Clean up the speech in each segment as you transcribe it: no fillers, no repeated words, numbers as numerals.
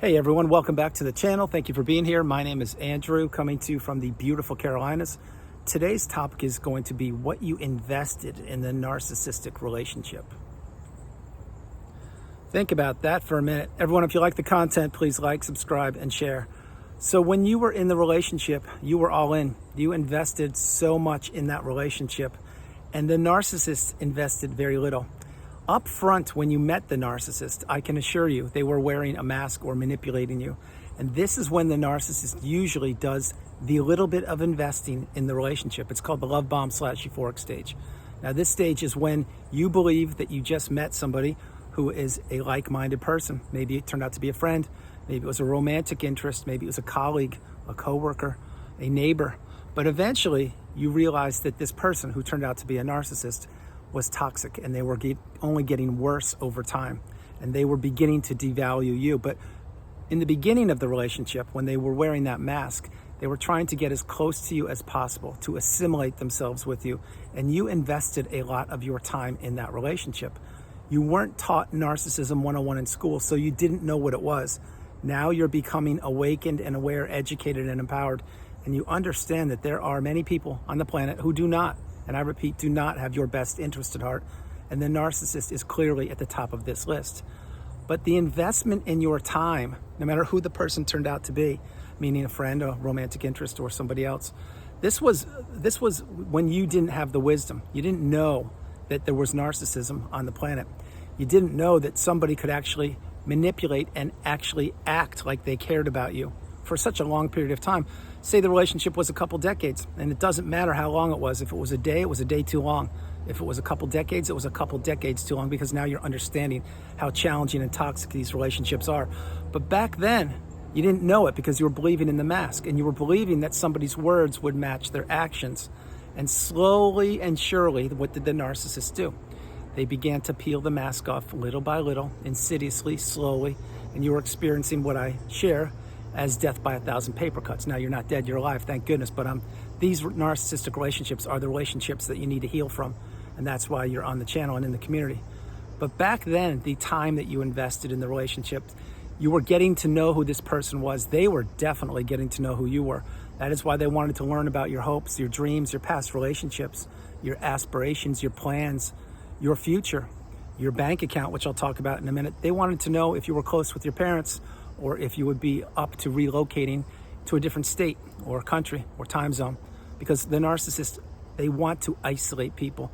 Hey everyone, welcome back to the channel. Thank you for being here. My name is Andrew, coming to you from the beautiful Carolinas. Today's topic is going to be what you invested in the narcissistic relationship. Think about that for a minute. Everyone, if you like the content, please like, subscribe, and share. So when you were in the relationship, you were all in. You invested so much in that relationship, and the narcissist invested very little. Up front, when you met the narcissist, I can assure you they were wearing a mask or manipulating you. And this is when the narcissist usually does the little bit of investing in the relationship. It's called the love bomb / euphoric stage. Now, this stage is when you believe that you just met somebody who is a like-minded person. Maybe it turned out to be a friend. Maybe it was a romantic interest. Maybe it was a colleague, a coworker, a neighbor. But eventually, you realize that this person who turned out to be a narcissist was toxic, and they were only getting worse over time, and they were beginning to devalue you. But in the beginning of the relationship, when they were wearing that mask, they were trying to get as close to you as possible, to assimilate themselves with you, and you invested a lot of your time in that relationship. You weren't taught Narcissism 101 in school, so you didn't know what it was. Now you're becoming awakened and aware, educated and empowered, and you understand that there are many people on the planet who do not, and I repeat, do not have your best interest at heart. And the narcissist is clearly at the top of this list. But the investment in your time, no matter who the person turned out to be, meaning a friend, a romantic interest, or somebody else, this was when you didn't have the wisdom. You didn't know that there was narcissism on the planet. You didn't know that somebody could actually manipulate and actually act like they cared about you for such a long period of time. Say the relationship was a couple decades, and it doesn't matter how long it was. If it was a day, it was a day too long. If it was a couple decades, it was a couple decades too long, because now you're understanding how challenging and toxic these relationships are. But back then, you didn't know it because you were believing in the mask, and you were believing that somebody's words would match their actions. And slowly and surely, what did the narcissist do? They began to peel the mask off little by little, insidiously, slowly, and you were experiencing what I share as death by 1,000 paper cuts. Now, you're not dead, you're alive, thank goodness, but these narcissistic relationships are the relationships that you need to heal from, and that's why you're on the channel and in the community. But back then, the time that you invested in the relationship, you were getting to know who this person was. They were definitely getting to know who you were. That is why they wanted to learn about your hopes, your dreams, your past relationships, your aspirations, your plans, your future, your bank account, which I'll talk about in a minute. They wanted to know if you were close with your parents, or if you would be up to relocating to a different state or country or time zone. Because the narcissist, they want to isolate people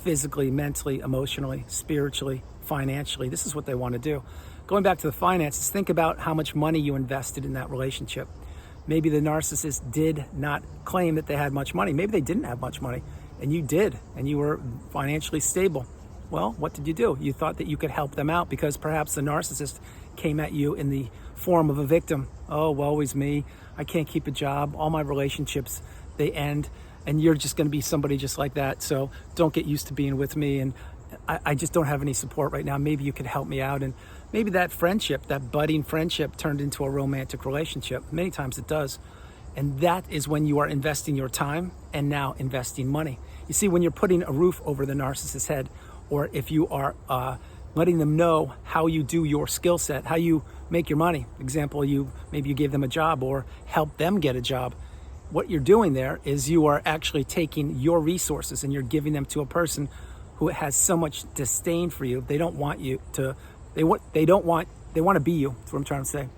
physically, mentally, emotionally, spiritually, financially. This is what they want to do. Going back to the finances, think about how much money you invested in that relationship. Maybe the narcissist did not claim that they had much money. Maybe they didn't have much money, and you did, and you were financially stable. Well, what did you do? You thought that you could help them out because perhaps the narcissist came at you in the form of a victim. Oh, woe is me. I can't keep a job. All my relationships, they end, and you're just going to be somebody just like that. So don't get used to being with me, and I just don't have any support right now. Maybe you could help me out. And maybe that friendship, that budding friendship, turned into a romantic relationship. Many times it does. And that is when you are investing your time and now investing money. You see, when you're putting a roof over the narcissist's head, or if you are letting them know how you do your skill set, how you make your money. Example, maybe you gave them a job or help them get a job. What you're doing there is you are actually taking your resources and you're giving them to a person who has so much disdain for you. They don't want you to, they want to be you. That's what I'm trying to say.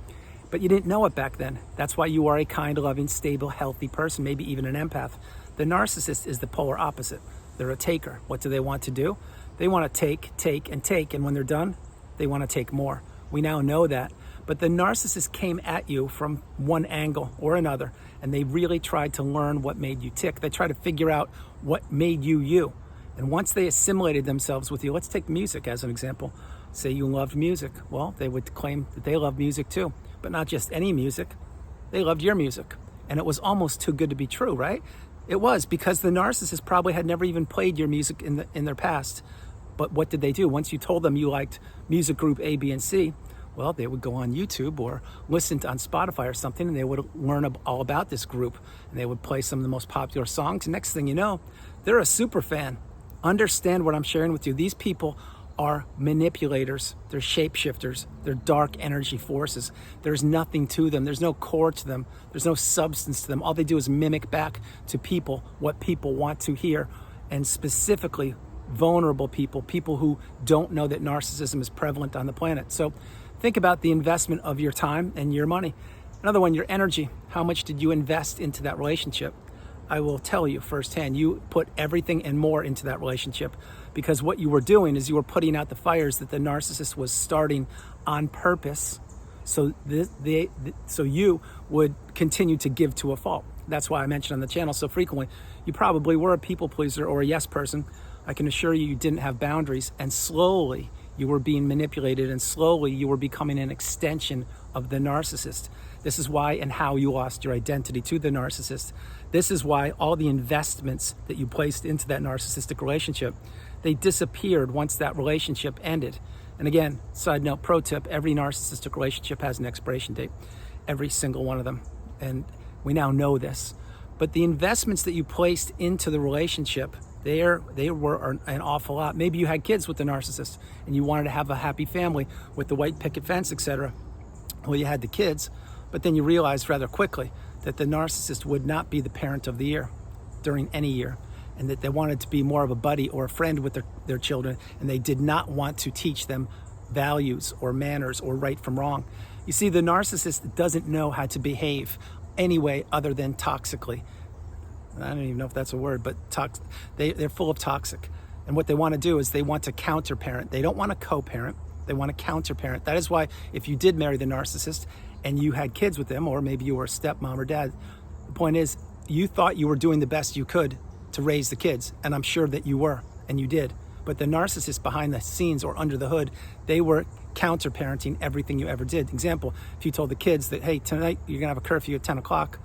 But you didn't know it back then. That's why you are a kind, loving, stable, healthy person, maybe even an empath. The narcissist is the polar opposite. They're a taker. What do they want to do? They want to take, and when they're done, they want to take more. We now know that. But the narcissist came at you from one angle or another, and they really tried to learn what made you tick. They tried to figure out what made you you. And once they assimilated themselves with you, let's take music as an example. Say you loved music. Well, they would claim that they love music too, but not just any music. They loved your music. And it was almost too good to be true, right? It was, because the narcissist probably had never even played your music in their past. But what did they do? Once you told them you liked music group A, B, and C, well, they would go on YouTube or listen on Spotify or something, and they would learn all about this group, and they would play some of the most popular songs. Next thing you know, they're a super fan. Understand what I'm sharing with you. These people are manipulators, they're shapeshifters, they're dark energy forces. There's nothing to them, there's no core to them, there's no substance to them. All they do is mimic back to people what people want to hear, and specifically vulnerable people, people who don't know that narcissism is prevalent on the planet. So think about the investment of your time and your money. Another one, your energy. How much did you invest into that relationship? I will tell you firsthand, you put everything and more into that relationship, because what you were doing is you were putting out the fires that the narcissist was starting on purpose, so you would continue to give to a fault. That's why I mentioned on the channel so frequently, you probably were a people pleaser or a yes person. I can assure you, you didn't have boundaries, and slowly you were being manipulated, and slowly you were becoming an extension of the narcissist. This is why and how you lost your identity to the narcissist. This is why all the investments that you placed into that narcissistic relationship, they disappeared once that relationship ended. And again, side note, pro tip, every narcissistic relationship has an expiration date. Every single one of them. And we now know this. But the investments that you placed into the relationship, they were an awful lot. Maybe you had kids with the narcissist and you wanted to have a happy family with the white picket fence, etc. Well, you had the kids, but then you realized rather quickly that the narcissist would not be the parent of the year during any year, and that they wanted to be more of a buddy or a friend with their children, and they did not want to teach them values or manners or right from wrong. You see, the narcissist doesn't know how to behave any way other than toxically. I don't even know if that's a word, but they're full of toxic. And what they want to do is they want to counter-parent. They don't want to co-parent. They want to counter-parent. That is why if you did marry the narcissist and you had kids with them, or maybe you were a stepmom or dad, the point is you thought you were doing the best you could to raise the kids. And I'm sure that you were, and you did. But the narcissist behind the scenes or under the hood, they were counter-parenting everything you ever did. Example, if you told the kids that, hey, tonight you're going to have a curfew at 10 o'clock,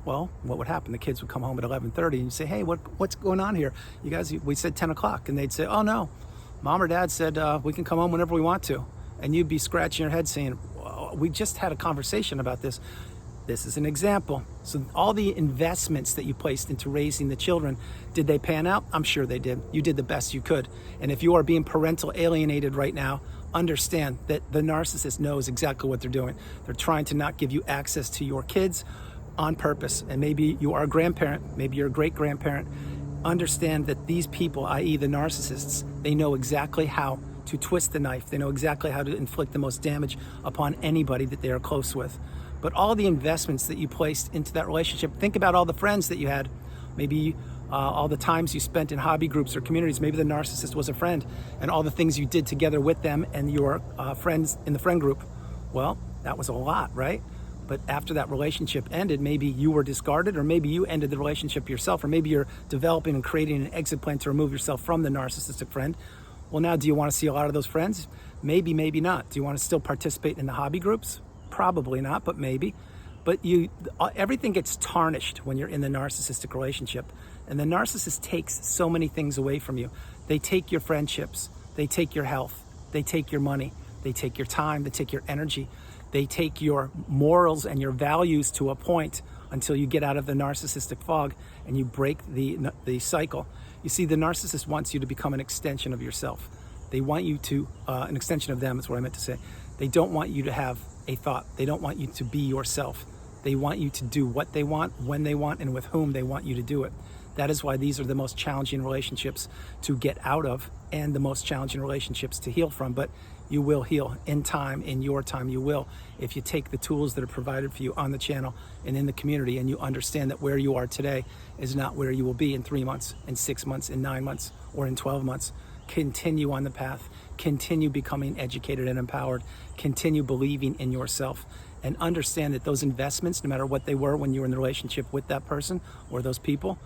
well, what would happen? The kids would come home at 11:30 and you'd say, hey, what's going on here? You guys, we said 10 o'clock. And they'd say, oh, no, mom or dad said we can come home whenever we want to. And you'd be scratching your head saying, well, we just had a conversation about this. This is an example. So all the investments that you placed into raising the children, did they pan out? I'm sure they did. You did the best you could. And if you are being parental alienated right now, understand that the narcissist knows exactly what they're doing. They're trying to not give you access to your kids on purpose. And maybe you are a grandparent, maybe you're a great-grandparent. Understand that these people, i.e. the narcissists, they know exactly how to twist the knife. They know exactly how to inflict the most damage upon anybody that they are close with. But all the investments that you placed into that relationship, think about all the friends that you had, maybe all the times you spent in hobby groups or communities. Maybe the narcissist was a friend, and all the things you did together with them and your friends in the friend group. Well, that was a lot, right? But after that relationship ended, maybe you were discarded, or maybe you ended the relationship yourself, or maybe you're developing and creating an exit plan to remove yourself from the narcissistic friend. Well, now, do you want to see a lot of those friends? Maybe, maybe not. Do you want to still participate in the hobby groups? Probably not, but maybe. But everything gets tarnished when you're in the narcissistic relationship. And the narcissist takes so many things away from you. They take your friendships. They take your health. They take your money. They take your time. They take your energy. They take your morals and your values to a point until you get out of the narcissistic fog and you break the cycle. You see, the narcissist wants you to become an extension of yourself. They want you to, an extension of them is what I meant to say. They don't want you to have a thought. They don't want you to be yourself. They want you to do what they want, when they want, and with whom they want you to do it. That is why these are the most challenging relationships to get out of and the most challenging relationships to heal from. But you will heal in time, in your time you will, if you take the tools that are provided for you on the channel and in the community, and you understand that where you are today is not where you will be in 3 months, in 6 months, in 9 months, or in 12 months. Continue on the path. Continue becoming educated and empowered. Continue believing in yourself. And understand that those investments, no matter what they were when you were in the relationship with that person or those people,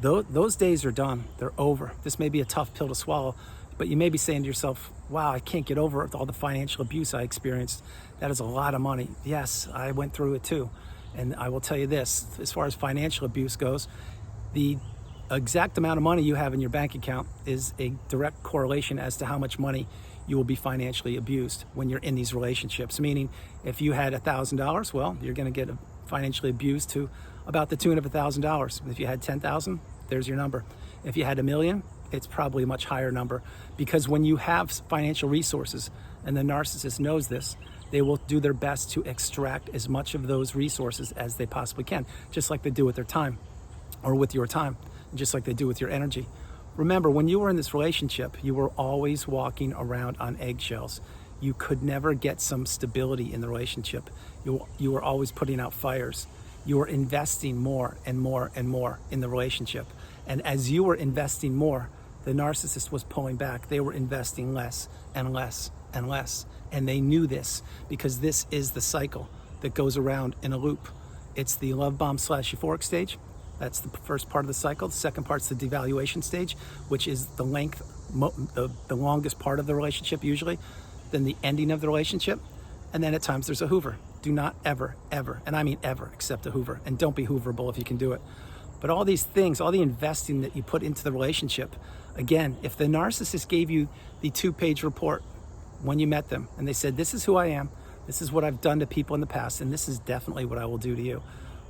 those days are done. They're over. This may be a tough pill to swallow, but you may be saying to yourself, wow, I can't get over all the financial abuse I experienced. That is a lot of money. Yes, I went through it too. And I will tell you this, as far as financial abuse goes, the exact amount of money you have in your bank account is a direct correlation as to how much money you will be financially abused when you're in these relationships. Meaning, if you had $1,000, well, you're going to get financially abused to about the tune of $1,000. If you had 10,000, there's your number. If you had $1 million, it's probably a much higher number, because when you have financial resources, and the narcissist knows this, they will do their best to extract as much of those resources as they possibly can, just like they do with their time, or with your time, just like they do with your energy. Remember, when you were in this relationship, you were always walking around on eggshells. You could never get some stability in the relationship. You were always putting out fires. You were investing more and more and more in the relationship. And as you were investing more, the narcissist was pulling back. They were investing less and less and less. And they knew this, because this is the cycle that goes around in a loop. It's the love bomb / euphoric stage. That's the first part of the cycle. The second part's the devaluation stage, which is the length, the longest part of the relationship usually, then the ending of the relationship, and then at times there's a Hoover. Do not ever, and I mean ever, accept a Hoover, and don't be Hooverable if you can do it. But all these things, all the investing that you put into the relationship, again, if the narcissist gave you the 2-page report when you met them, and they said, this is who I am, this is what I've done to people in the past, and this is definitely what I will do to you,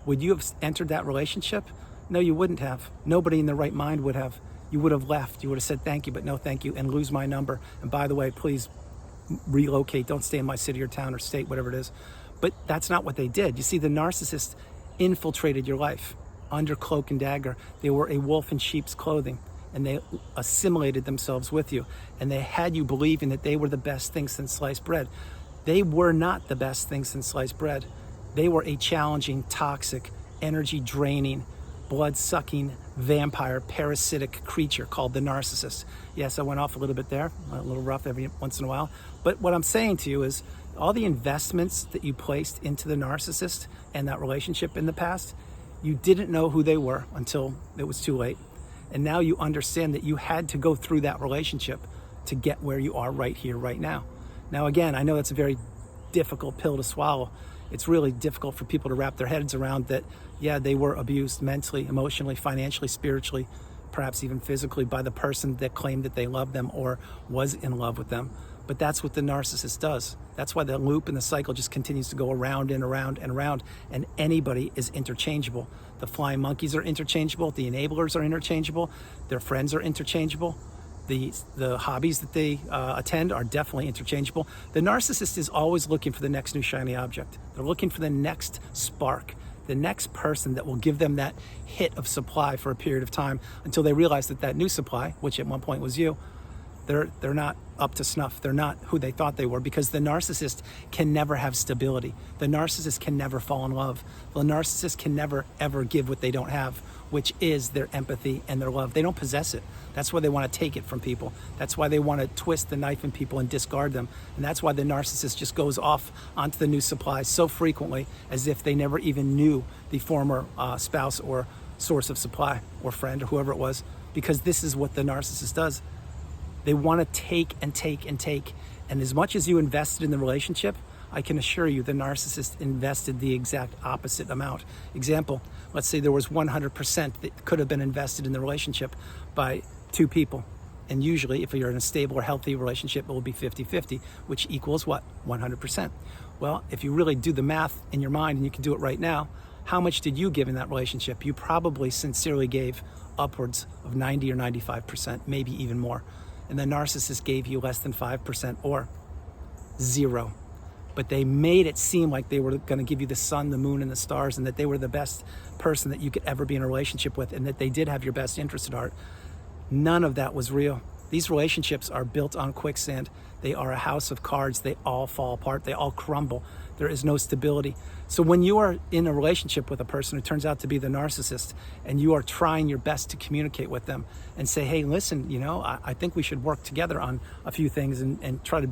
would you have entered that relationship? No, you wouldn't have. Nobody in their right mind would have. You would have left. You would have said thank you, but no thank you, and lose my number. And by the way, please relocate. Don't stay in my city or town or state, whatever it is. But that's not what they did. You see, the narcissist infiltrated your life under cloak and dagger. They were a wolf in sheep's clothing, and they assimilated themselves with you. And they had you believing that they were the best thing since sliced bread. They were not the best thing since sliced bread. They were a challenging, toxic, energy-draining, blood-sucking, vampire, parasitic creature called the narcissist. Yes, I went off a little bit there, a little rough every once in a while. But what I'm saying to you is all the investments that you placed into the narcissist and that relationship in the past, you didn't know who they were until it was too late. And now you understand that you had to go through that relationship to get where you are right here, right now. Now, again, I know that's a very difficult pill to swallow. It's really difficult for people to wrap their heads around that, yeah, they were abused mentally, emotionally, financially, spiritually, perhaps even physically by the person that claimed that they loved them or was in love with them. But that's what the narcissist does. That's why the loop and the cycle just continues to go around and around and around, and anybody is interchangeable. The flying monkeys are interchangeable, the enablers are interchangeable, their friends are interchangeable. The hobbies that they attend are definitely interchangeable. The narcissist is always looking for the next new shiny object. They're looking for the next spark, the next person that will give them that hit of supply for a period of time until they realize that that new supply, which at one point was you, they're not up to snuff. They're not who they thought they were, because the narcissist can never have stability. The narcissist can never fall in love. The narcissist can never, ever give what they don't have, which is their empathy and their love. They don't possess it. That's why they want to take it from people. That's why they want to twist the knife in people and discard them. And that's why the narcissist just goes off onto the new supply so frequently, as if they never even knew the former spouse or source of supply or friend or whoever it was, because this is what the narcissist does. They want to take and take and take. And as much as you invested in the relationship, I can assure you the narcissist invested the exact opposite amount. Example, let's say there was 100% that could have been invested in the relationship by 2 people. And usually if you're in a stable or healthy relationship, it will be 50-50, which equals what? 100%. Well, if you really do the math in your mind, and you can do it right now, how much did you give in that relationship? You probably sincerely gave upwards of 90 or 95%, maybe even more. And the narcissist gave you less than 5% or 0. But they made it seem like they were going to give you the sun, the moon, and the stars, and that they were the best person that you could ever be in a relationship with, and that they did have your best interest at heart. None of that was real. These relationships are built on quicksand. They are a house of cards. They all fall apart. They all crumble. There is no stability. So when you are in a relationship with a person who turns out to be the narcissist, and you are trying your best to communicate with them and say, hey, listen, I think we should work together on a few things and try to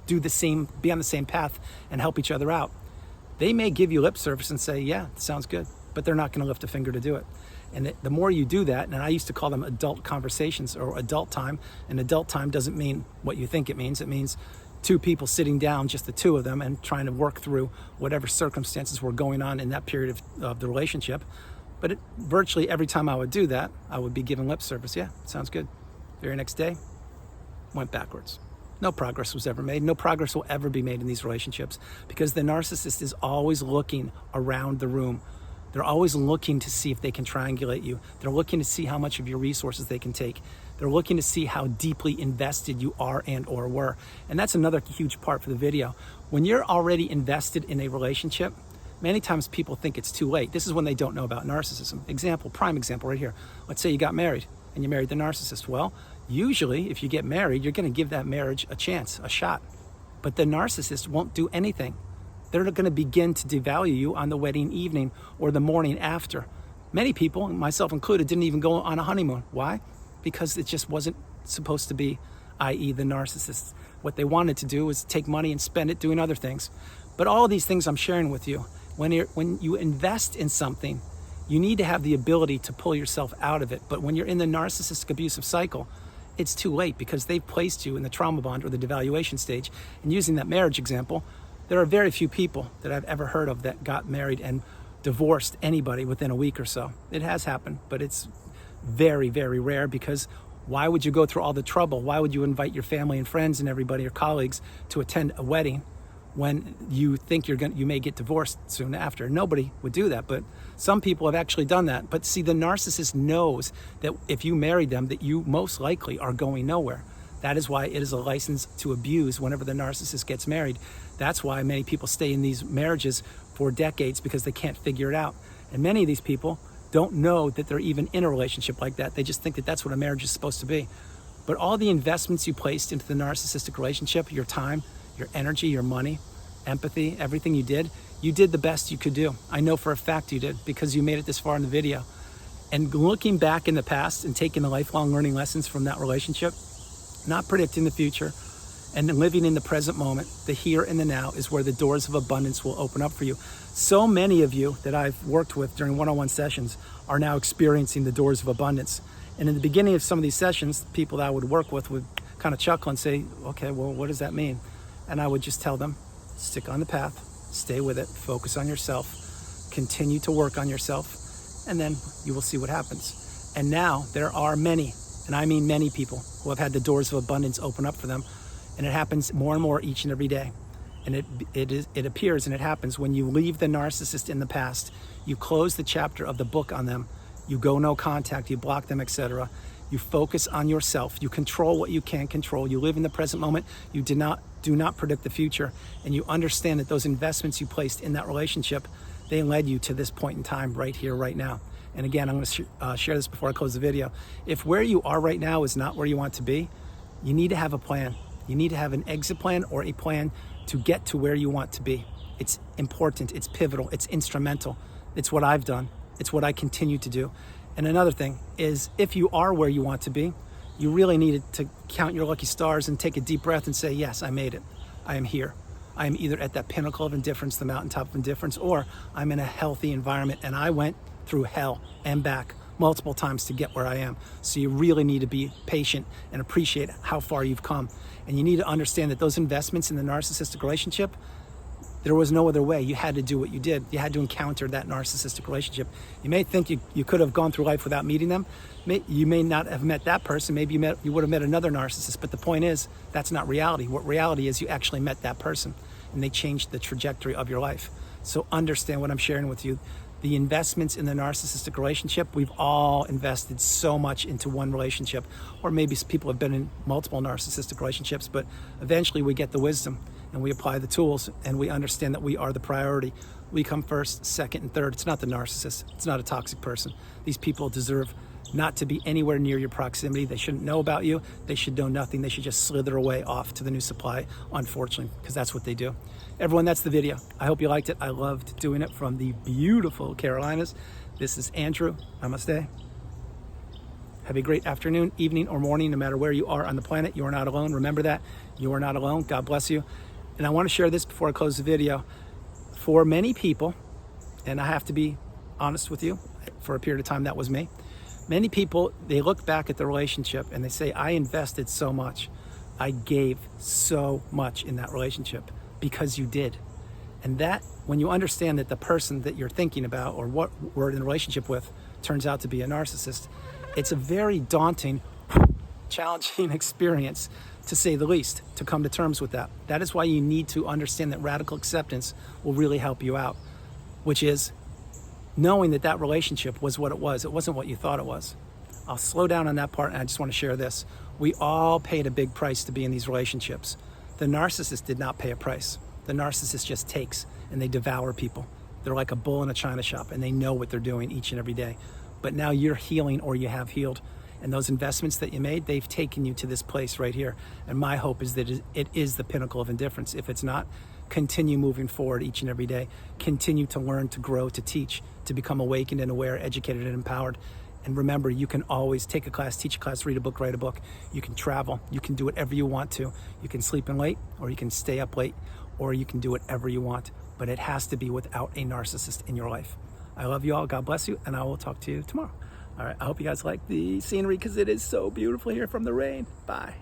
do the same, be on the same path and help each other out. They may give you lip service and say, yeah, sounds good, but they're not going to lift a finger to do it. And the more you do that, and I used to call them adult conversations or adult time, and adult time doesn't mean what you think it means. It means 2 people sitting down, just the 2 of them, and trying to work through whatever circumstances were going on in that period of the relationship. But virtually every time I would do that, I would be giving lip service. Yeah, sounds good. Very next day, went backwards. No progress was ever made. No progress will ever be made in these relationships, because the narcissist is always looking around the room They're always looking to see if they can triangulate you. They're looking to see how much of your resources they can take. They're looking to see how deeply invested you are and or were. And that's another huge part for the video. When you're already invested in a relationship, many times people think it's too late. This is when they don't know about narcissism. Prime example right here. Let's say you got married and you married the narcissist. Well, usually if you get married, you're going to give that marriage a chance, a shot. But the narcissist won't do anything. They're going to begin to devalue you on the wedding evening or the morning after. Many people, myself included, didn't even go on a honeymoon. Why? Because it just wasn't supposed to be, i.e. the narcissist. What they wanted to do was take money and spend it doing other things. But all of these things I'm sharing with you, when you invest in something, you need to have the ability to pull yourself out of it. But when you're in the narcissistic abusive cycle, it's too late because they've placed you in the trauma bond or the devaluation stage. And using that marriage example, there are very few people that I've ever heard of that got married and divorced anybody within a week or so. It has happened, but it's very, very rare because why would you go through all the trouble? Why would you invite your family and friends and everybody, your colleagues, to attend a wedding when you think you may get divorced soon after? Nobody would do that, but some people have actually done that. But see, the narcissist knows that if you marry them, that you most likely are going nowhere. That is why it is a license to abuse whenever the narcissist gets married. That's why many people stay in these marriages for decades because they can't figure it out. And many of these people don't know that they're even in a relationship like that. They just think that that's what a marriage is supposed to be. But all the investments you placed into the narcissistic relationship, your time, your energy, your money, empathy, everything you did the best you could do. I know for a fact you did because you made it this far in the video. And looking back in the past and taking the lifelong learning lessons from that relationship, not predicting the future, and living in the present moment, the here and the now is where the doors of abundance will open up for you. So many of you that I've worked with during one-on-one sessions are now experiencing the doors of abundance. And in the beginning of some of these sessions, people that I would work with would kind of chuckle and say, okay, well, what does that mean? And I would just tell them, stick on the path, stay with it, focus on yourself, continue to work on yourself, and then you will see what happens. And now there are many, and I mean many people, who have had the doors of abundance open up for them. And it happens more and more each and every day. And it appears and it happens when you leave the narcissist in the past. You close the chapter of the book on them. You go no contact, you block them, etc. You focus on yourself. You control what you can control. You live in the present moment. You do not predict the future. And you understand that those investments you placed in that relationship, they led you to this point in time right here, right now. And again, I'm going to share this before I close the video. If where you are right now is not where you want to be, you need to have a plan. You need to have an exit plan or a plan to get to where you want to be. It's important, it's pivotal, it's instrumental. It's what I've done. It's what I continue to do. And another thing is, if you are where you want to be, you really need to count your lucky stars and take a deep breath and say, yes, I made it. I am here. I am either at that pinnacle of indifference, the mountaintop of indifference, or I'm in a healthy environment and I went through hell and back multiple times to get where I am. So you really need to be patient and appreciate how far you've come. And you need to understand that those investments in the narcissistic relationship, there was no other way. You had to do what you did. You had to encounter that narcissistic relationship. You may think you could have gone through life without meeting them. You may not have met that person. Maybe you would have met another narcissist. But the point is, that's not reality. What reality is, you actually met that person and they changed the trajectory of your life. So understand what I'm sharing with you. The investments in the narcissistic relationship, we've all invested so much into one relationship, or maybe people have been in multiple narcissistic relationships, but eventually we get the wisdom and we apply the tools and we understand that we are the priority. We come first, second, and third. It's not the narcissist. It's not a toxic person. These people deserve not to be anywhere near your proximity. They shouldn't know about you. They should know nothing. They should just slither away off to the new supply, unfortunately, because that's what they do. Everyone, that's the video. I hope you liked it. I loved doing it from the beautiful Carolinas. This is Andrew. Namaste. Have a great afternoon, evening, or morning, no matter where you are on the planet. You are not alone. Remember that. You are not alone. God bless you. And I want to share this before I close the video. For many people, and I have to be honest with you, for a period of time, that was me. Many people, they look back at the relationship and they say, I invested so much. I gave so much in that relationship, because you did. And that, when you understand that the person that you're thinking about or what we're in a relationship with turns out to be a narcissist, it's a very daunting, challenging experience, to say the least, to come to terms with that. That is why you need to understand that radical acceptance will really help you out, which is, knowing that that relationship was what it was. It wasn't what you thought it was. I'll slow down on that part, and I just want to share this. We all paid a big price to be in these relationships. The narcissist did not pay a price. The narcissist just takes, and they devour people. They're like a bull in a china shop, and they know what they're doing each and every day. But now you're healing, or you have healed. And those investments that you made, they've taken you to this place right here. And my hope is that it is the pinnacle of indifference. If it's not, continue moving forward each and every day. Continue to learn, to grow, to teach, to become awakened and aware, educated and empowered. And remember, you can always take a class, teach a class, read a book, write a book. You can travel. You can do whatever you want to. You can sleep in late, or you can stay up late, or you can do whatever you want. But it has to be without a narcissist in your life. I love you all. God bless you. And I will talk to you tomorrow. All right. I hope you guys like the scenery, because it is so beautiful here from the rain. Bye.